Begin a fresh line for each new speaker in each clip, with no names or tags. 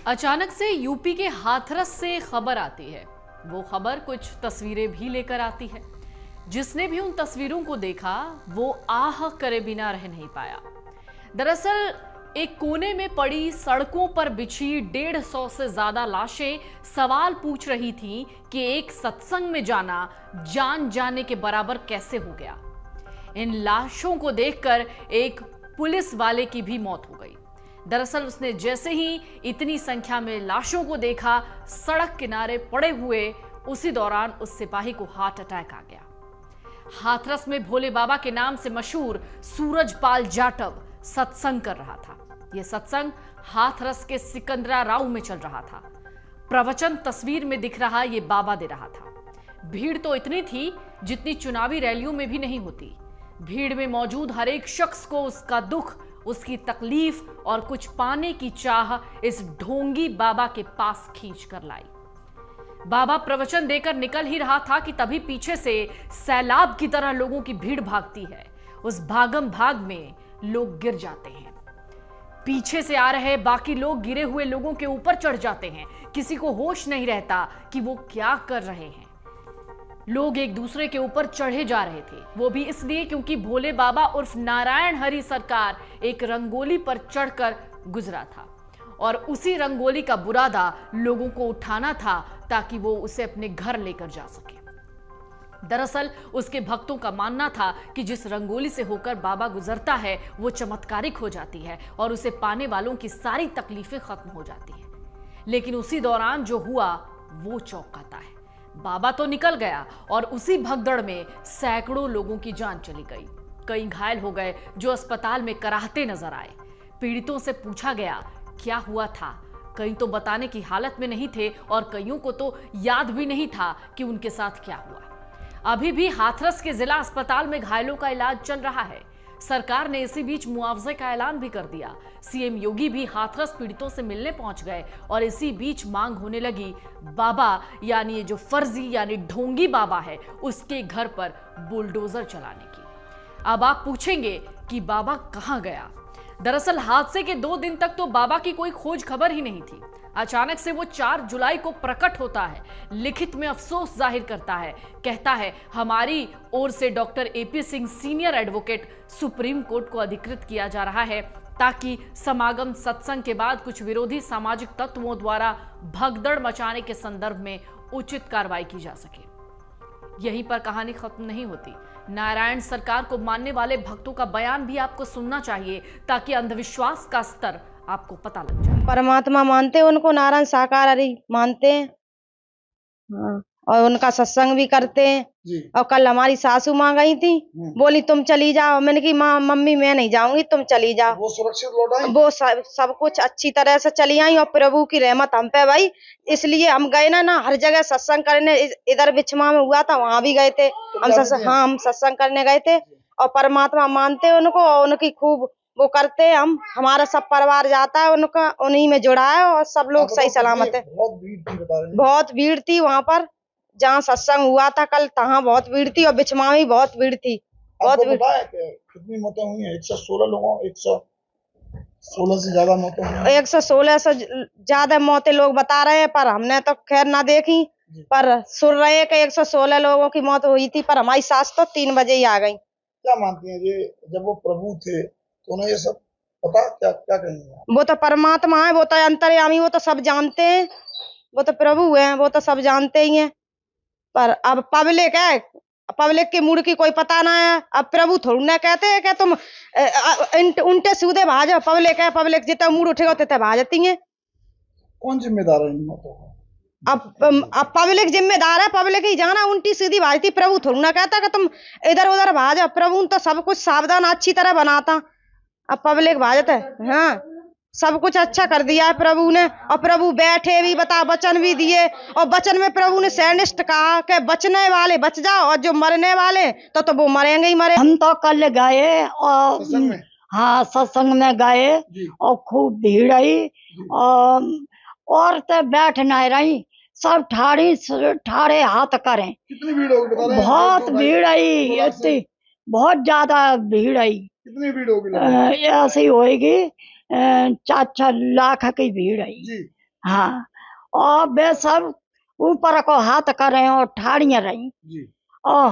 अचानक से यूपी के हाथरस से खबर आती है। वो खबर कुछ तस्वीरें भी लेकर आती है। जिसने भी उन तस्वीरों को देखा वो आह करे बिना रह नहीं पाया। दरअसल एक कोने में पड़ी सड़कों पर बिछी 150 से ज्यादा लाशें सवाल पूछ रही थीं कि एक सत्संग में जाना जान जाने के बराबर कैसे हो गया। इन लाशों को देखकर एक पुलिस वाले की भी मौत हो गई। दरअसल उसने जैसे ही इतनी संख्या में लाशों को देखा, सड़क किनारे पड़े हुए उसी दौरान उस सिपाही को हार्ट अटैक आ गया। हाथरस में भोले बाबा के नाम से मशहूर सूरजपाल जाटव सत्संग कर रहा था। यह सत्संग हाथरस के सिकंदरा राव में चल रहा था। प्रवचन तस्वीर में दिख रहा ये बाबा दे रहा था। भीड़ तो इतनी थी जितनी चुनावी रैलियों में भी नहीं होती। भीड़ में मौजूद हर एक शख्स को उसका दुख, उसकी तकलीफ और कुछ पाने की चाह इस ढोंगी बाबा के पास खींच कर लाई। बाबा प्रवचन देकर निकल ही रहा था कि तभी पीछे से सैलाब की तरह लोगों की भीड़ भागती है। उस भागम भाग में लोग गिर जाते हैं। पीछे से आ रहे बाकी लोग गिरे हुए लोगों के ऊपर चढ़ जाते हैं। किसी को होश नहीं रहता कि वो क्या कर रहे हैं। लोग एक दूसरे के ऊपर चढ़े जा रहे थे, वो भी इसलिए क्योंकि भोले बाबा उर्फ नारायण हरि सरकार एक रंगोली पर चढ़कर गुजरा था और उसी रंगोली का बुरादा लोगों को उठाना था ताकि वो उसे अपने घर लेकर जा सके। दरअसल उसके भक्तों का मानना था कि जिस रंगोली से होकर बाबा गुजरता है वो चमत्कारिक हो जाती है और उसे पाने वालों की सारी तकलीफें खत्म हो जाती हैं। लेकिन उसी दौरान जो हुआ वो चौंकाता है। बाबा तो निकल गया और उसी भगदड़ में सैकड़ों लोगों की जान चली गई। कई घायल हो गए जो अस्पताल में कराहते नजर आए। पीड़ितों से पूछा गया क्या हुआ था। कई तो बताने की हालत में नहीं थे और कईयों को तो याद भी नहीं था कि उनके साथ क्या हुआ। अभी भी हाथरस के जिला अस्पताल में घायलों का इलाज चल रहा है। सरकार ने इसी बीच मुआवजे का ऐलान भी कर दिया। सीएम योगी भी हाथरस पीड़ितों से मिलने पहुंच गए और इसी बीच मांग होने लगी बाबा यानी ये जो फर्जी यानी ढोंगी बाबा है उसके घर पर बुलडोजर चलाने की। अब आप पूछेंगे कि बाबा कहां गया। दरअसल हादसे के 2 दिन तक तो बाबा की कोई खोज खबर ही नहीं थी। अचानक से वो 4 जुलाई को प्रकट होता है, लिखित में अफसोस जाहिर करता है, कहता है हमारी ओर से doctor AP Singh senior advocate supreme court को अधिकृत किया जा रहा है ताकि समागम सत्संग के बाद कुछ विरोधी सामाजिक तत्वों द्वारा भगदड़ मचाने के संदर्भ में उचित कार्रवाई की जा सके। यहीं पर कहानी खत्म नहीं होती। नारायण सरकार को मानने वाले भक्तों का बयान भी आपको सुनना चाहिए ताकि अंधविश्वास का स्तर आपको पता लग जाए।
परमात्मा मानते हैं उनको, नारायण साकार हरि मानते हैं। हाँ, और उनका सत्संग भी करते हैं। और कल हमारी सासू माँ गई थी, बोली तुम चली जाओ। मैंने की माँ मम्मी मैं नहीं जाऊंगी, तुम चली जाओ।
वो सुरक्षित लौट आई?
वो सब कुछ अच्छी तरह से चली आई और प्रभु की रहमत हम पे भाई। इसलिए हम गए ना हर जगह सत्संग करने। इधर बिछमा में हुआ था वहां भी गए थे हम सत्संग करने गए थे। और परमात्मा मानते हैं उनको और उनकी खूब वो करते हैं। हम हमारा सब परिवार जाता है उनका, उन्हीं में जुड़ा है और सब लोग सही सलामत है। बहुत भीड़ थी वहाँ पर जहाँ सत्संग हुआ था कल, तहाँ बहुत भीड़ थी और बिछमा में बहुत भीड़ थी। बहुत भीड़।
कितनी मौतें हुई हैं? 116 लोगों 116 से ज्यादा मौतें हुई हैं।
116 से ज्यादा मौतें लोग बता रहे हैं पर हमने तो खैर ना देखी। पर सुन रहे हैं कि 116 लोगों की मौत हुई थी। पर हमारी सास तो 3 बजे ही आ गई।
क्या मानती हैं ये जब वो प्रभु थे तो उन्हें ये सब पता क्या क्या कहेंगे?
वो तो परमात्मा है, वो तो अंतर्यामी, वो तो सब जानते हैं। वो तो प्रभु है, वो तो सब जानते ही हैं। पर अब पब्लिक है, पब्लिक के मूड की कोई पता ना है। अब प्रभु थोड़ी ना कहते हैं कि तुम उल्टे सीधे भाजो। पब्लिक है, पब्लिक जितना मूड उठेगा उतने भाजती है।
कौन जिम्मेदार है इन मौतों का?
अब पब्लिक जिम्मेदार है, पब्लिक ही जाना उल्टी सीधी भाजती। प्रभु थोड़ी ना कहता कि तुम इधर उधर भाजो। प्रभु तो सब कुछ सावधान अच्छी तरह बनाता। अब पब्लिक भाजता है। हाँ, सब कुछ अच्छा कर दिया है प्रभु ने। और प्रभु बैठे भी बता वचन भी दिए और वचन में प्रभु ने सैनिष्ठ कहा कि बचने वाले बच जाओ और जो मरने वाले तो वो मरेंगे ही मरे।
हम तो कल गए और हाँ सत्संग में गए और खूब भीड़ आई और औरतें बैठ नहीं रही, सब ठाड़े हाथ करें।
कितनी भीड़ होगी बता रहे हैं?
बहुत भीड़ आई, इतनी बहुत ज्यादा भीड़ आई।
कितनी भीड़ होगी?
ऐसी होएगी 4-4 लाख की भीड़ आई। हाँ, और वे सब ऊपर को हाथ करे और ठाड़ियां रही
जी।
और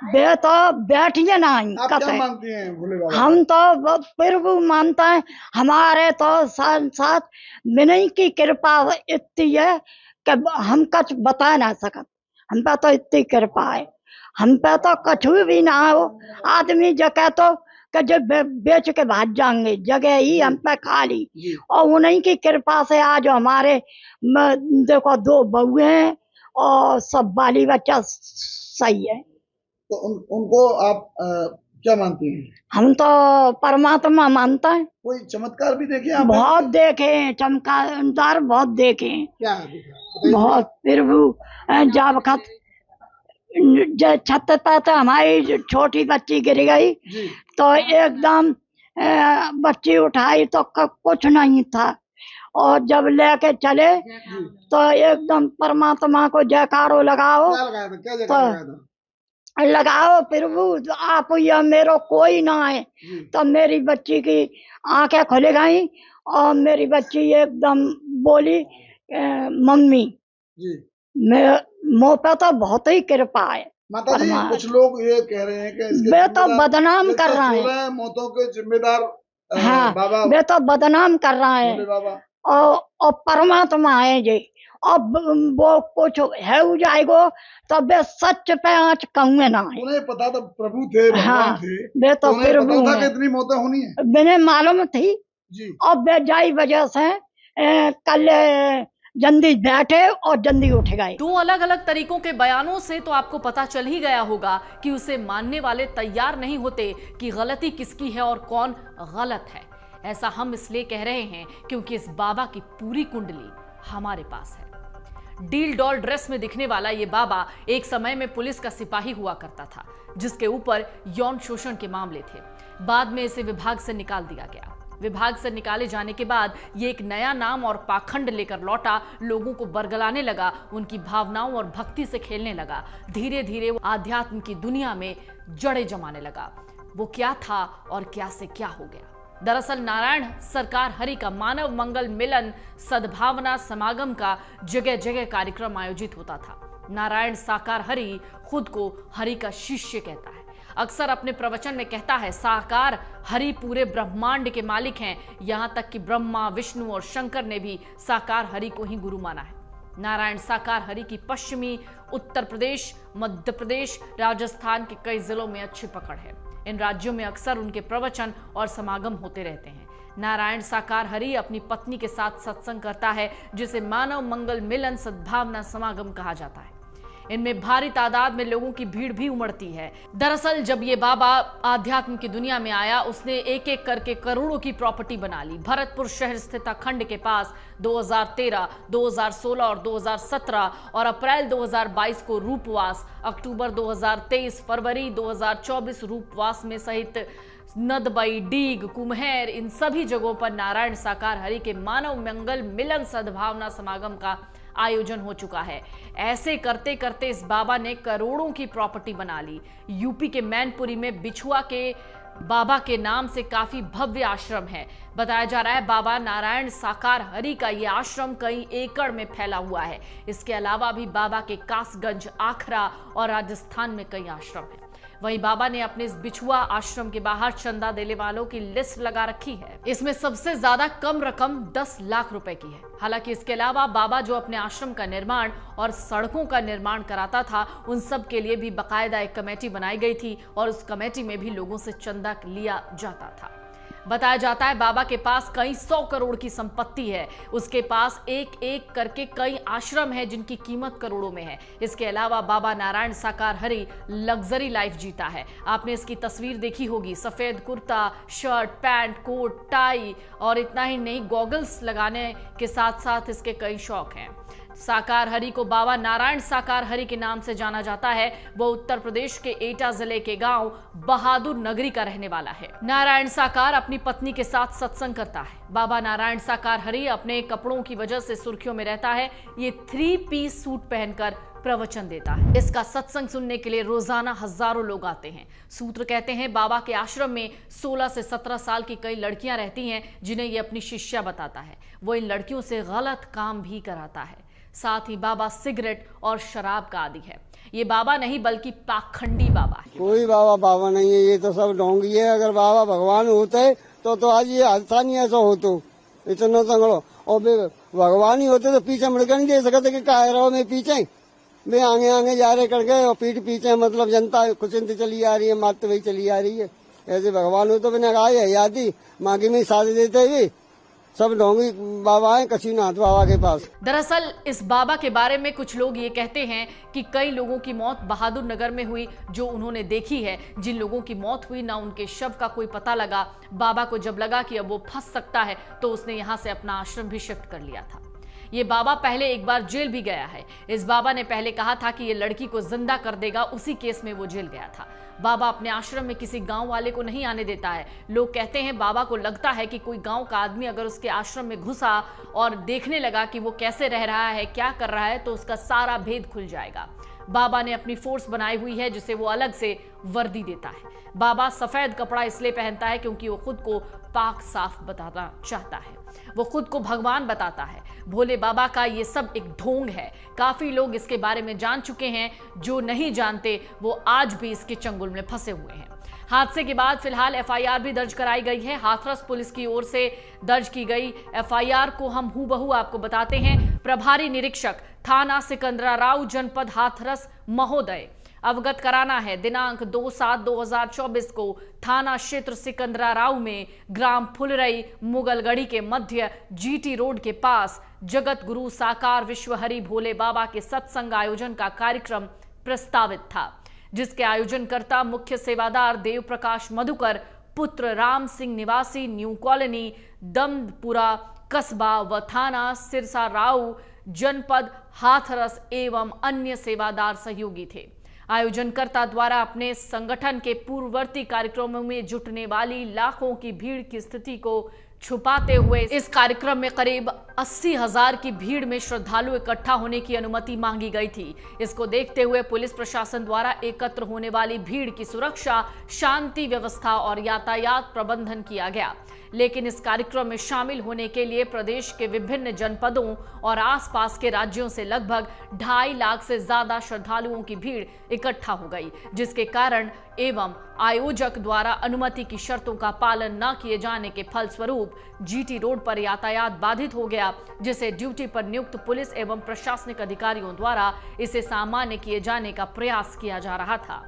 वे तो बैठिए ना आई
आप क्या
कते।
मानते हैं भोले बाबा?
हम तो प्रभु मानता है, हमारे तो साथ साथ विनय की कृपा इतनी है कि हम कुछ बता ना सकत। हम पे तो इतनी कृपा है, हम पे तो कुछ भी ना हो। आदमी जगह तो कि जब बेच के भाग जाएंगे, जगह ही हम पे खाली।
जी।
और उन्हीं की कृपा से आज हमारे देखो 2 बहुएं हैं और सब बाली बच्चा सही है।
तो उनको आप क्या मानते हैं?
हम तो परमात्मा मानता है।
कोई चमत्कार भी देखे आपने?
बहुत देखे हैं, चमत्कार बहुत देखे हैं,
क्या देखा?
बहुत। प्रभु जब छत पे तो हमारी छोटी बच्ची गिर गई
जी।
तो एकदम बच्ची उठाई तो कुछ नहीं था, और जब लेके चले तो एकदम परमात्मा को जयकारो लगाओ।
क्या लगाया था? क्या
तो
जगह लगाया था?
लगाओ प्रभु, आप या मेरो कोई ना है।
जी।
तो मेरी बच्ची की आंखें खुल गई और मेरी बच्ची एकदम बोली मम्मी।
जी।
मुँह पे तो बहुत ही कृपा है।
माता जी, कुछ लोग ये कह रहे हैं कि इसके
वे तो
जिम्मेदार
बदनाम कर रहा है।
16 मौतों के जिम्मेदार
हाँ,
बाबा
वे तो बदनाम कर रहा है।
भोले बाबा।
और परमात्मा है जी। अब वो कुछ है हो जाएगो तो वे सच पे आँच कहूँगे ना है।
उन्हें पता था प्रभु थे, भगवान
हाँ,
थे,
वे तो
उन्हें
प्रभु
पता था कि
हैं।
इतनी मौतें होनी है।
मैंने मालूम थी।
जी।
और वे जाई वजह से कल जल्दी बैठे और जल्दी उठ गए।
2 अलग अलग तरीकों के बयानों से तो आपको पता चल ही गया होगा कि उसे मानने वाले तैयार नहीं होते कि गलती किसकी है और कौन गलत है। ऐसा हम इसलिए कह रहे हैं क्योंकि इस बाबा की पूरी कुंडली हमारे पास है। डील डॉल ड्रेस में दिखने वाला ये बाबा एक समय में पुलिस का सिपाही हुआ करता था, जिसके ऊपर यौन शोषण के मामले थे। बाद में इसे विभाग से निकाल दिया गया। विभाग से निकाले जाने के बाद ये एक नया नाम और पाखंड लेकर लौटा, लोगों को बरगलाने लगा, उनकी भावनाओं और भक्ति से खेलने लगा। धीरे धीरे वो आध्यात्म की दुनिया में जड़ें जमाने लगा। वो क्या था और क्या से क्या हो गया। दरअसल नारायण सरकार हरि का मानव मंगल मिलन सद्भावना समागम का जगह जगह कार्यक्रम आयोजित होता था। नारायण साकार हरि खुद को हरि का शिष्य कहता है। अक्सर अपने प्रवचन में कहता है साकार हरि पूरे ब्रह्मांड के मालिक हैं। यहां तक कि ब्रह्मा, विष्णु और शंकर ने भी साकार हरि को ही गुरु माना है। नारायण साकार हरि की पश्चिमी उत्तर प्रदेश, मध्य प्रदेश, राजस्थान के कई जिलों में अच्छी पकड़ है। इन राज्यों में अक्सर उनके प्रवचन और समागम होते रहते हैं। नारायण साकार हरि अपनी पत्नी के साथ सत्संग करता है, जिसे मानव मंगल मिलन सद्भावना समागम कहा जाता है। इनमें भारी तादाद में लोगों की भीड़ भी उमड़ती है। दरअसल जब ये बाबा आध्यात्म की दुनिया में आया, उसने एक एक करके करोड़ों की प्रॉपर्टी बना ली। भरतपुर शहर स्थित खंड के पास 2013, 2016 और 2017 और अप्रैल 2022 को रूपवास, अक्टूबर 2023, फरवरी 2024 रूपवास में सहित नदबई, डीग, कुम्हेर, इन सभी जगहों पर नारायण साकार हरि के मानव मंगल मिलन सद्भावना समागम का आयोजन हो चुका है। ऐसे करते करते इस बाबा ने करोड़ों की प्रॉपर्टी बना ली। यूपी के मैनपुरी में बिछुआ के बाबा के नाम से काफी भव्य आश्रम है। बताया जा रहा है बाबा नारायण साकार हरि का यह आश्रम कई एकड़ में फैला हुआ है। इसके अलावा भी बाबा के कासगंज, आखरा और राजस्थान में कई आश्रम है। वहीं बाबा ने अपने इस बिछुआ आश्रम के बाहर चंदा देने वालों की लिस्ट लगा रखी है। इसमें सबसे ज्यादा कम रकम 10 लाख रुपए की है। हालांकि इसके अलावा बाबा जो अपने आश्रम का निर्माण और सड़कों का निर्माण कराता था, उन सब के लिए भी बाकायदा एक कमेटी बनाई गई थी और उस कमेटी में भी लोगों से चंदा लिया जाता था। बताया जाता है बाबा के पास कई 100 करोड़ की संपत्ति है। उसके पास एक एक करके कई आश्रम है जिनकी कीमत करोड़ों में है। इसके अलावा बाबा नारायण साकार हरि लग्जरी लाइफ जीता है। आपने इसकी तस्वीर देखी होगी, सफेद kurta, shirt, pant, coat, tie और इतना ही नहीं, गॉगल्स लगाने के साथ साथ इसके कई शौक हैं। साकार हरि को बाबा नारायण साकार हरि के नाम से जाना जाता है। वो उत्तर प्रदेश के एटा जिले के गांव बहादुर नगरी का रहने वाला है। नारायण साकार अपनी पत्नी के साथ सत्संग करता है। बाबा नारायण साकार हरि अपने कपड़ों की वजह से सुर्खियों में रहता है। ये 3 पीस सूट पहनकर प्रवचन देता है। इसका सत्संग सुनने के लिए रोजाना हजारों लोग आते हैं। सूत्र कहते हैं बाबा के आश्रम में 16 से 17 साल की कई लड़कियां रहती हैं, जिन्हें ये अपनी शिष्या बताता है। वो इन लड़कियों से गलत काम भी कराता है। साथ ही बाबा सिगरेट और शराब का आदी है। ये बाबा नहीं बल्कि पाखंडी बाबा है।
कोई बाबा नहीं है, ये तो सब ढोंगी है। अगर बाबा भगवान होते तो आज ये हादसा नहीं ऐसा होतो। इतना तंगड़ो और भगवान ही होते तो पीछे मुड़कर नहीं दे सकते कि कह रहा मैं पीछे वे आगे जा रहे करके और पीठ पीछे मतलब जनता कुछ चली आ रही है, मात वही चली आ रही है। ऐसे भगवान हो तो बिना गाय है यादी मांगी में साथ देते हुए सब ढोंगी बाबा है कशीनाथ बाबा के पास।
दरअसल इस बाबा के बारे में कुछ लोग ये कहते हैं कि कई लोगों की मौत बहादुर नगर में हुई जो उन्होंने देखी है। जिन लोगों की मौत हुई ना उनके शव का कोई पता लगा। बाबा को जब लगा कि अब वो फंस सकता है तो उसने यहाँ से अपना आश्रम भी शिफ्ट कर लिया था। ये बाबा पहले एक बार जेल भी गया है। इस बाबा ने पहले कहा था कि ये लड़की को जिंदा कर देगा, उसी केस में वो जेल गया था। बाबा अपने आश्रम में किसी गांव वाले को नहीं आने देता है। लोग कहते हैं बाबा को लगता है कि कोई गांव का आदमी अगर उसके आश्रम में घुसा और देखने लगा कि वो कैसे रह रहा है, क्या कर रहा है, तो उसका सारा भेद खुल जाएगा। बाबा ने अपनी फोर्स बनाई हुई है जिसे वो अलग से वर्दी देता है। बाबा सफेद कपड़ा इसलिए पहनता है क्योंकि वो खुद को पाक साफ बताना चाहता है। वो खुद को भगवान बताता है। भोले बाबा का ये सब एक ढोंग है। काफी लोग इसके बारे में जान चुके हैं। जो नहीं जानते वो आज भी इसके चंगुल में फंसे हुए हैं। हादसे के बाद फिलहाल एफआईआर भी दर्ज कराई गई है। हाथरस पुलिस की ओर से दर्ज की गई एफआईआर को हम हूबहू आपको बताते हैं। प्रभारी निरीक्षक थाना सिकंदराराव जनपद हाथरस महोदय अवगत कराना है। दिनांक 2/7/2024 को थाना क्षेत्र सिकंदराराव में ग्राम फुलरई मुगलगढ़ी के मध्य जीटी रोड के पास जगत गुरु साकार विश्वहरि भोले बाबा के सत्संग आयोजन का कार्यक्रम प्रस्तावित था, जिसके आयोजनकर्ता मुख्य सेवादार देव प्रकाश मधुकर पुत्र राम सिंह निवासी न्यू कॉलोनी दमपुरा कस्बा व थाना सिरसा राव जनपद हाथरस एवं अन्य सेवादार सहयोगी थे। आयोजनकर्ता द्वारा अपने संगठन के पूर्ववर्ती कार्यक्रमों में जुटने वाली लाखों की भीड़ की स्थिति को छुपाते हुए इस कार्यक्रम में करीब 80,000 की भीड़ में श्रद्धालु इकट्ठा होने की अनुमति मांगी गई थी। इसको देखते हुए पुलिस प्रशासन द्वारा एकत्र होने वाली भीड़ की सुरक्षा, शांति व्यवस्था और यातायात प्रबंधन किया गया। लेकिन इस कार्यक्रम में शामिल होने के लिए प्रदेश के विभिन्न जनपदों और आसपास के राज्यों से लगभग 2.5 लाख से ज्यादा श्रद्धालुओं की भीड़ इकट्ठा हो गई, जिसके कारण एवं आयोजक द्वारा अनुमति की शर्तों का पालन न किए जाने के फलस्वरूप जीटी रोड पर यातायात बाधित हो गया, जिसे ड्यूटी पर नियुक्त पुलिस एवं प्रशासनिक अधिकारियों द्वारा इसे सामान्य किए जाने का प्रयास किया जा रहा था।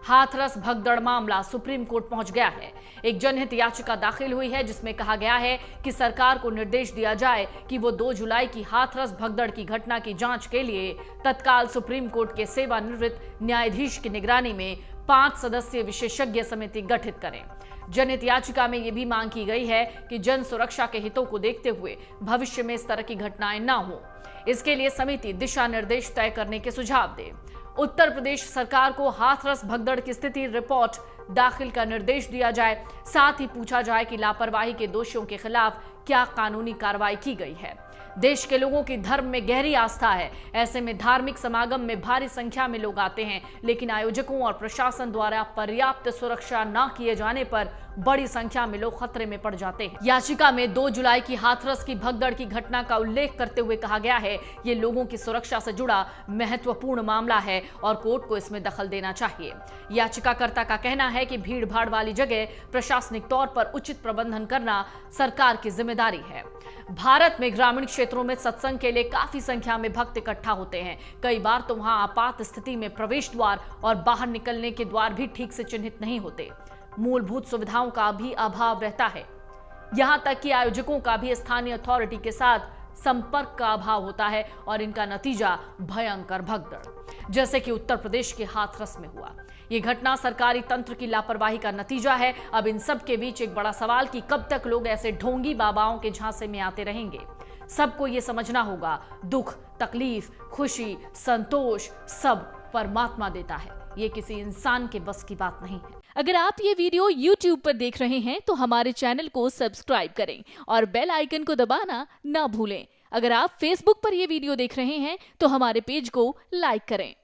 हाथरस भगदड़ मामला सुप्रीम कोर्ट पहुंच गया है। एक जनहित याचिका दाखिल हुई है जिसमें कहा गया है कि सरकार को निर्देश दिया जाए कि वो 2 जुलाई की हाथरस भगदड़ की घटना की जांच के लिए तत्काल सुप्रीम कोर्ट के सेवानिवृत्त न्यायाधीश की निगरानी में 5 सदस्यीय विशेषज्ञ समिति गठित करें। जनहित याचिका में यह भी मांग की गई है कि जन सुरक्षा के हितों को देखते हुए भविष्य में इस तरह की घटनाएं न हो। इसके लिए समिति दिशा निर्देश तय करने के सुझाव दे। उत्तर प्रदेश सरकार को हाथरस भगदड़ की स्थिति रिपोर्ट दाखिल का निर्देश दिया जाए। साथ ही पूछा जाए कि लापरवाही के दोषियों के खिलाफ क्या कानूनी कार्रवाई की गई है। देश के लोगों की धर्म में गहरी आस्था है। ऐसे में धार्मिक समागम में भारी संख्या में लोग आते हैं, लेकिन आयोजकों और प्रशासन द्वारा पर्याप्त सुरक्षा न किए जाने पर बड़ी संख्या में लोग खतरे में पड़ जाते हैं। याचिका में 2 जुलाई की हाथरस की भगदड़ की घटना का उल्लेख करते हुए कहा गया है, ये लोगों की सुरक्षा से जुड़ा महत्वपूर्ण मामला है और कोर्ट को इसमें दखल देना चाहिए। याचिकाकर्ता का कहना है कि भीड़ भाड़ वाली जगह प्रशासनिक तौर पर उचित प्रबंधन करना सरकार की जिम्मेदारी है। भारत में ग्रामीण क्षेत्रों में सत्संग के लिए काफी संख्या में भक्त इकट्ठा होते हैं। कई बार तो वहां आपात स्थिति में प्रवेश द्वार और बाहर निकलने के द्वार भी ठीक से चिन्हित नहीं होते। मूलभूत सुविधाओं का भी अभाव रहता है। यहां तक कि आयोजकों का भी स्थानीय अथॉरिटी के साथ संपर्क का अभाव होता है और इनका नतीजा भयंकर भगदड़, जैसे कि उत्तर प्रदेश के हाथरस में हुआ। यह घटना सरकारी तंत्र की लापरवाही का नतीजा है। अब इन सब के बीच एक बड़ा सवाल कि कब तक लोग ऐसे ढोंगी बाबाओं के झांसे में आते रहेंगे। सबको ये समझना होगा, दुख, तकलीफ, खुशी, संतोष सब परमात्मा देता है, ये किसी इंसान के बस की बात नहीं है। अगर आप ये वीडियो YouTube पर देख रहे हैं तो हमारे चैनल को सब्सक्राइब करें और बेल आइकन को दबाना ना भूलें। अगर आप Facebook पर ये वीडियो देख रहे हैं तो हमारे पेज को लाइक करें।